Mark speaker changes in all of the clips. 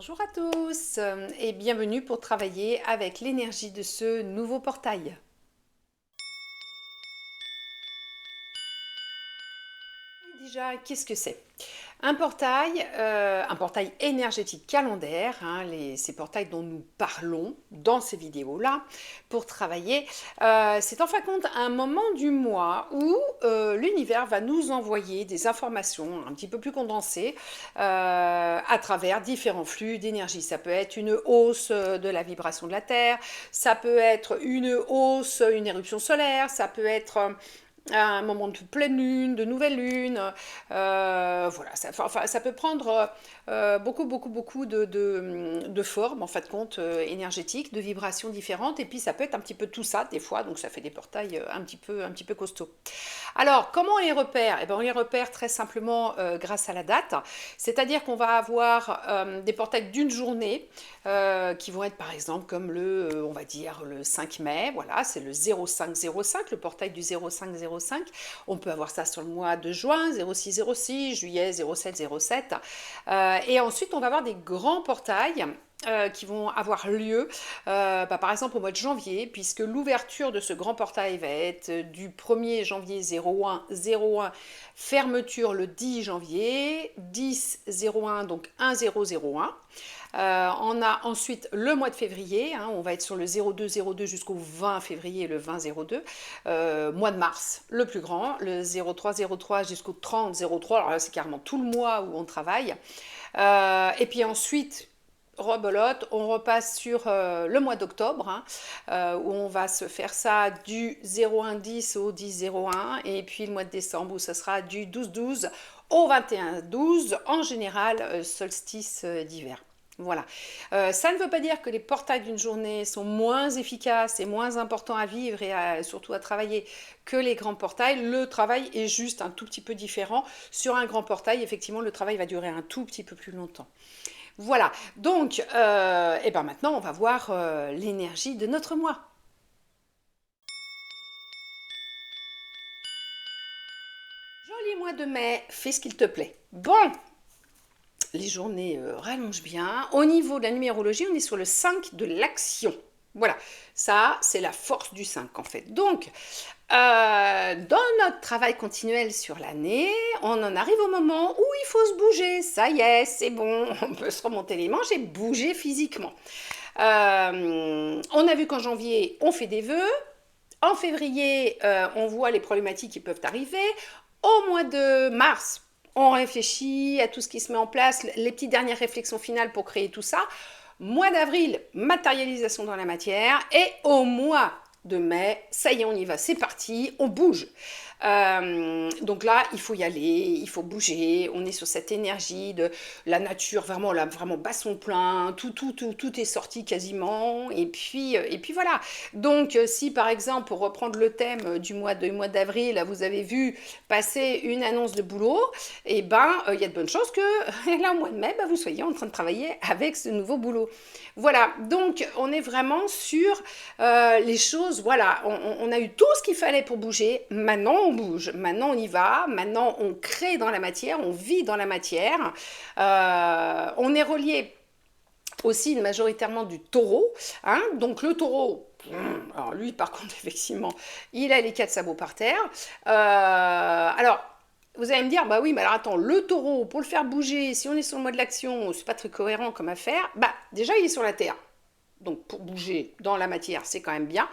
Speaker 1: Bonjour à tous et bienvenue pour travailler avec l'énergie de ce nouveau portail. Déjà, qu'est-ce que c'est? Un portail énergétique calendaire, hein, ces portails dont nous parlons dans ces vidéos-là, pour travailler, c'est en fin de compte un moment du mois où l'univers va nous envoyer des informations un petit peu plus condensées à travers différents flux d'énergie. Ça peut être une hausse de la vibration de la Terre, ça peut être une hausse, une éruption solaire, ça peut être à un moment de pleine lune, de nouvelle lune, voilà, ça peut prendre beaucoup de formes, en fin de compte, énergétiques, de vibrations différentes, et puis ça peut être un petit peu tout ça, des fois, donc ça fait des portails un petit peu costauds. Alors, comment on les repère? Eh bien, on les repère très simplement grâce à la date, c'est-à-dire qu'on va avoir des portails d'une journée qui vont être par exemple comme on va dire le 5 mai, voilà, c'est le 0505, le portail du 0505. On peut avoir ça sur le mois de juin, 0606, juillet 0707. Et ensuite, on va avoir des grands portails qui vont avoir lieu par exemple au mois de janvier, puisque l'ouverture de ce grand portail va être du 1er janvier 0101, fermeture le 10 janvier 1001, donc 1001. On a ensuite le mois de février, hein, on va être sur le 0202 jusqu'au 20 février, le 2002. Mois de mars, le plus grand, le 0303 jusqu'au 3003, alors là c'est carrément tout le mois où on travaille. Et puis ensuite, rebelote, on repasse sur le mois d'octobre, hein, où on va se faire ça du 0110 au 1001, et puis le mois de décembre où ça sera du 1212 au 2112, en général solstice d'hiver. Voilà. Ça ne veut pas dire que les portails d'une journée sont moins efficaces et moins importants à vivre et surtout à travailler que les grands portails. Le travail est juste un tout petit peu différent. Sur un grand portail, effectivement, le travail va durer un tout petit peu plus longtemps. Voilà, donc et ben maintenant on va voir l'énergie de notre mois. Joli mois de mai, fais ce qu'il te plaît. Bon, les journées rallongent bien. Au niveau de la numérologie, on est sur le 5 de l'action. Voilà, ça c'est la force du 5 en fait. Donc, dans notre travail continuel sur l'année, on en arrive au moment où il faut se bouger. Ça y est, c'est bon, on peut se remonter les manches et bouger physiquement. On a vu qu'en janvier, on fait des vœux. En février, on voit les problématiques qui peuvent arriver. Au mois de mars, on réfléchit à tout ce qui se met en place, les petites dernières réflexions finales pour créer tout ça. Mois d'avril, matérialisation dans la matière. Et au mois de mai, ça y est, on y va, c'est parti, on bouge. Donc là, il faut y aller, il faut bouger. On est sur cette énergie de la nature, vraiment là, vraiment basson plein. Tout est sorti quasiment. Et puis voilà. Donc, si par exemple, pour reprendre le thème du mois d'avril, vous avez vu passer une annonce de boulot, et ben, il y a de bonnes chances que là, au mois de mai, vous soyez en train de travailler avec ce nouveau boulot. Voilà. Donc, on est vraiment sur les choses. Voilà, on a eu tout ce qu'il fallait pour bouger. Maintenant, on bouge. Maintenant, on y va. Maintenant, on crée dans la matière. On vit dans la matière. On est relié aussi majoritairement du taureau. Hein. Donc, le taureau, alors lui, par contre, effectivement, il a les 4 sabots par terre. Alors, vous allez me dire, bah oui, mais alors attends, le taureau, pour le faire bouger, si on est sur le mois de l'action, c'est pas très cohérent comme affaire. Bah, déjà, il est sur la terre. Donc pour bouger dans la matière, c'est quand même bien.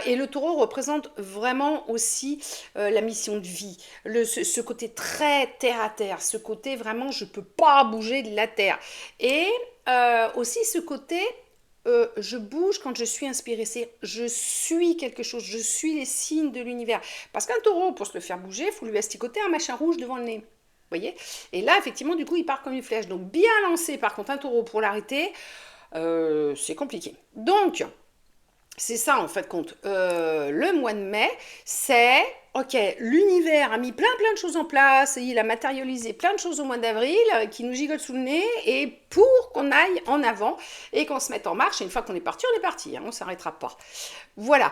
Speaker 1: Et le taureau représente vraiment aussi la mission de vie, ce côté très terre à terre, ce côté vraiment je ne peux pas bouger de la terre. Et aussi ce côté je bouge quand je suis inspirée, c'est je suis quelque chose, je suis les signes de l'univers. Parce qu'un taureau, pour se le faire bouger, il faut lui asticoter un machin rouge devant le nez. Vous voyez? Et là, effectivement, du coup, il part comme une flèche. Donc bien lancé, par contre, un taureau pour l'arrêter, c'est compliqué. Donc, c'est ça en fait compte. Le mois de mai, c'est ok, l'univers a mis plein de choses en place, et il a matérialisé plein de choses au mois d'avril qui nous gigotent sous le nez, et pour qu'on aille en avant et qu'on se mette en marche, et une fois qu'on est parti, hein, on ne s'arrêtera pas. Voilà.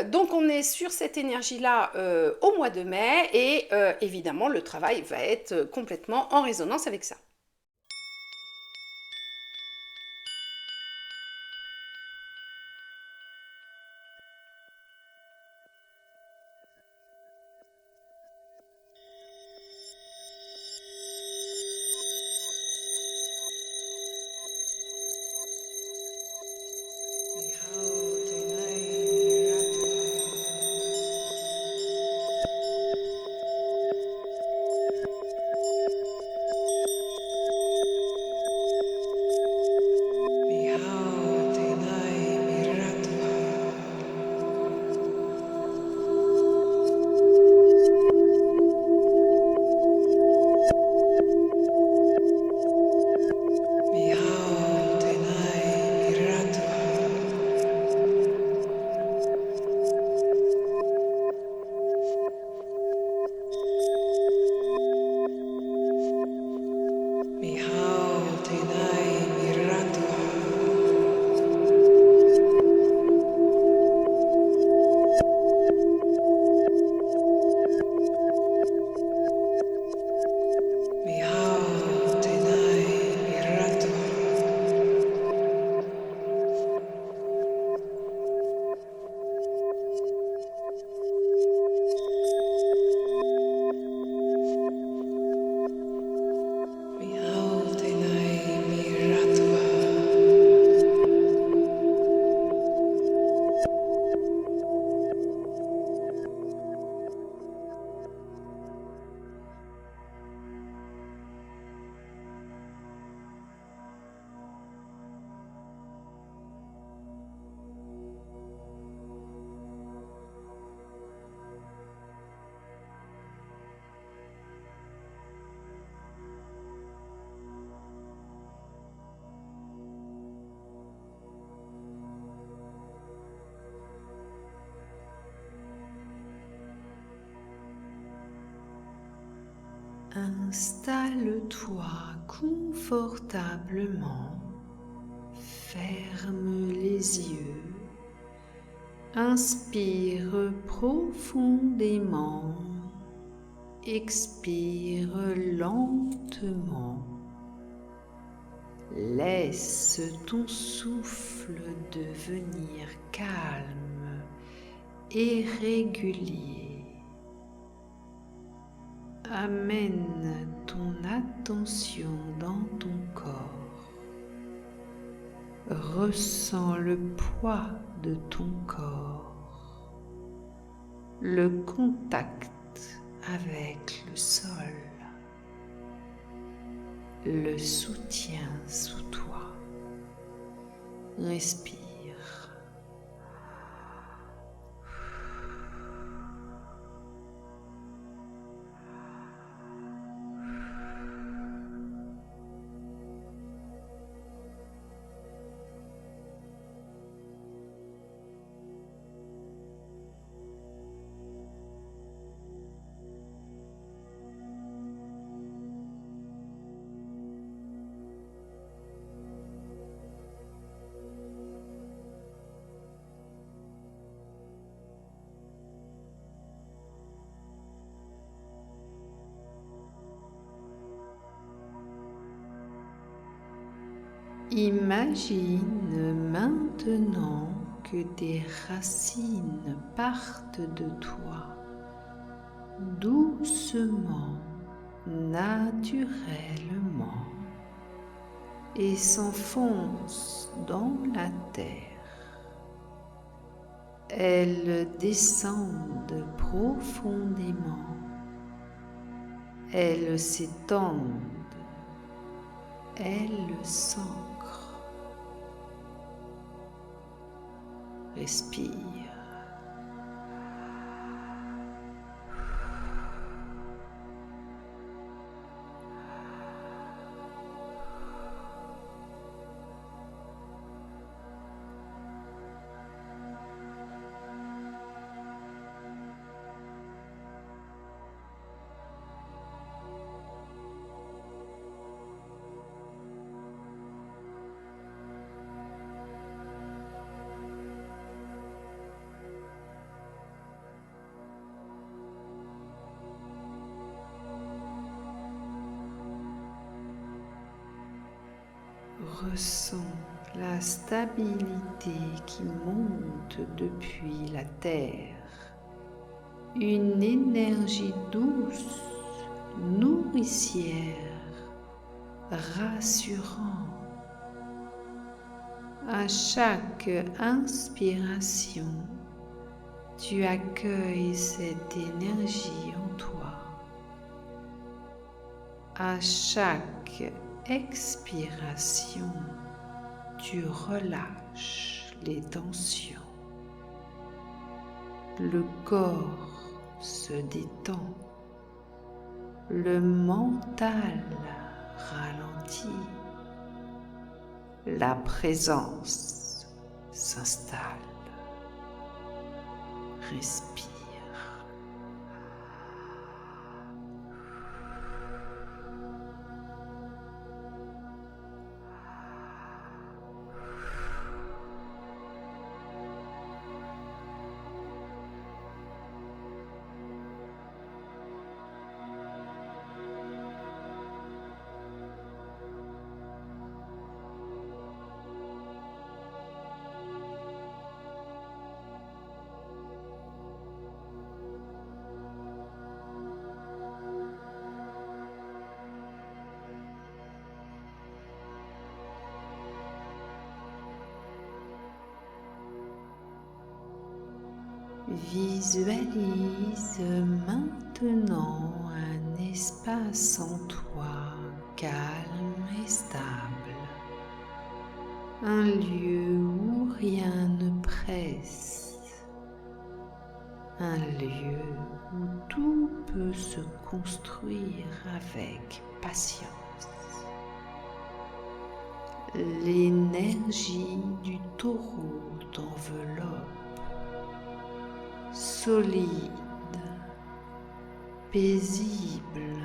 Speaker 1: Donc on est sur cette énergie-là au mois de mai, et évidemment le travail va être complètement en résonance avec ça. Installe-toi confortablement, ferme les yeux, inspire profondément, expire lentement. Laisse ton souffle devenir calme et régulier. Amène ton attention dans ton corps. Ressens le poids de ton corps, le contact avec le sol, le soutien sous toi. Respire. Imagine maintenant que des racines partent de toi, doucement, naturellement, et s'enfoncent dans la terre. Elles descendent profondément, elles s'étendent, elles s'ancrent. Respire. Ressens la stabilité qui monte depuis la terre, une énergie douce, nourricière, rassurant. À chaque inspiration, tu accueilles cette énergie en toi. À chaque expiration, tu relâches les tensions. Le corps se détend. Le mental ralentit. La présence s'installe. Respire. Visualise maintenant un espace en toi calme et stable, un lieu où rien ne presse, un lieu où tout peut se construire avec patience. L'énergie du taureau t'enveloppe, solide, paisible,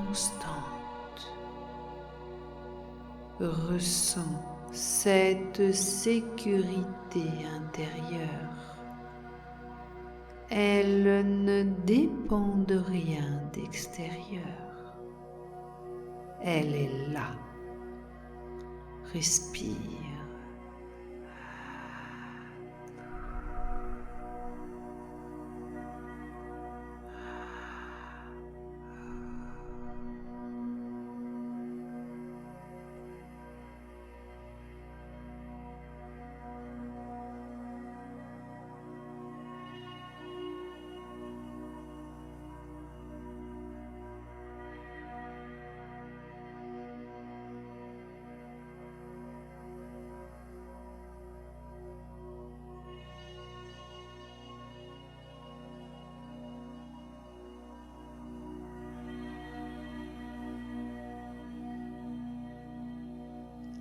Speaker 2: constante. Ressens cette sécurité intérieure. Elle ne dépend de rien d'extérieur. Elle est là. Respire.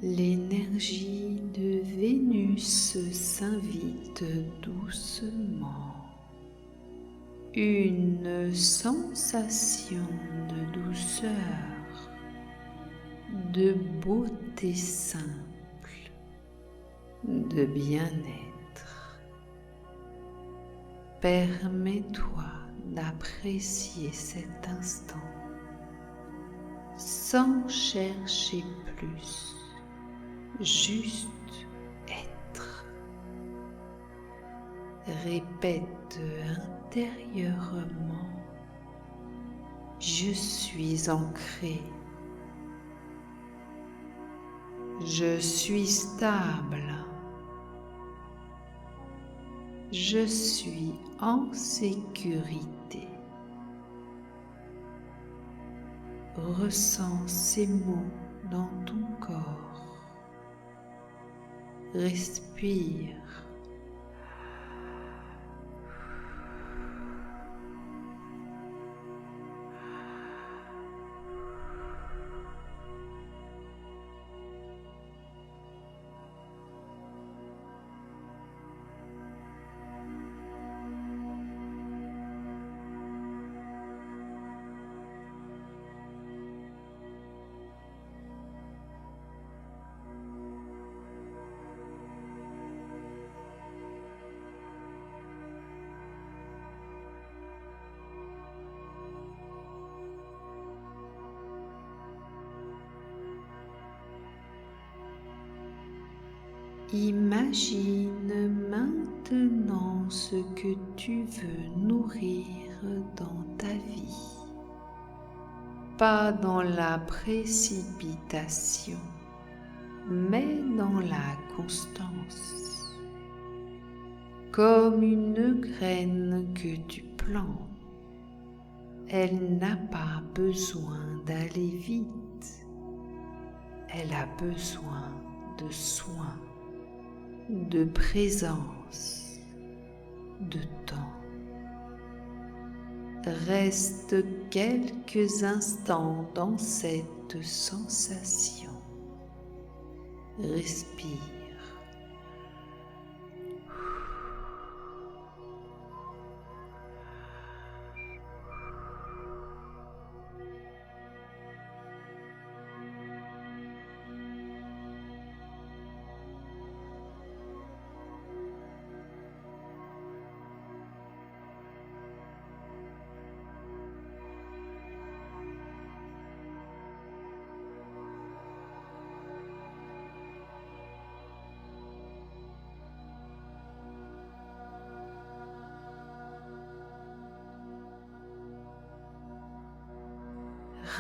Speaker 2: L'énergie de Vénus s'invite doucement. Une sensation de douceur, de beauté simple, de bien-être. Permets-toi d'apprécier cet instant sans chercher plus. Juste être. Répète intérieurement, je suis ancré, je suis stable, je suis en sécurité. Ressens ces mots dans ton corps. Respire. Imagine maintenant ce que tu veux nourrir dans ta vie, pas dans la précipitation, mais dans la constance, comme une graine que tu plantes. Elle n'a pas besoin d'aller vite, elle a besoin de soins, de présence, de temps. Reste quelques instants dans cette sensation. Respire.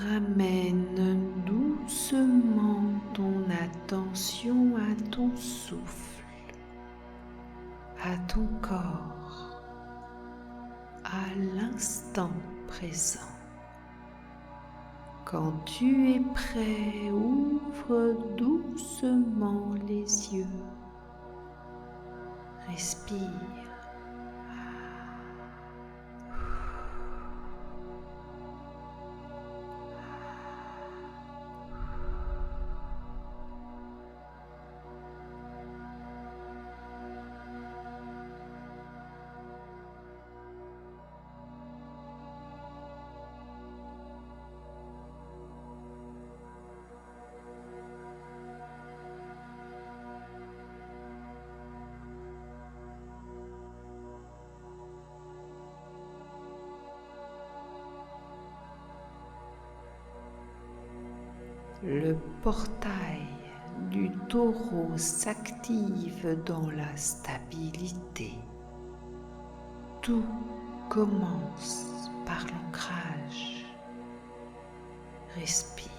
Speaker 2: Ramène doucement ton attention à ton souffle, à ton corps, à l'instant présent. Quand tu es prêt, ouvre doucement les yeux. Respire. Le portail du taureau s'active dans la stabilité. Tout commence par l'ancrage. Respire.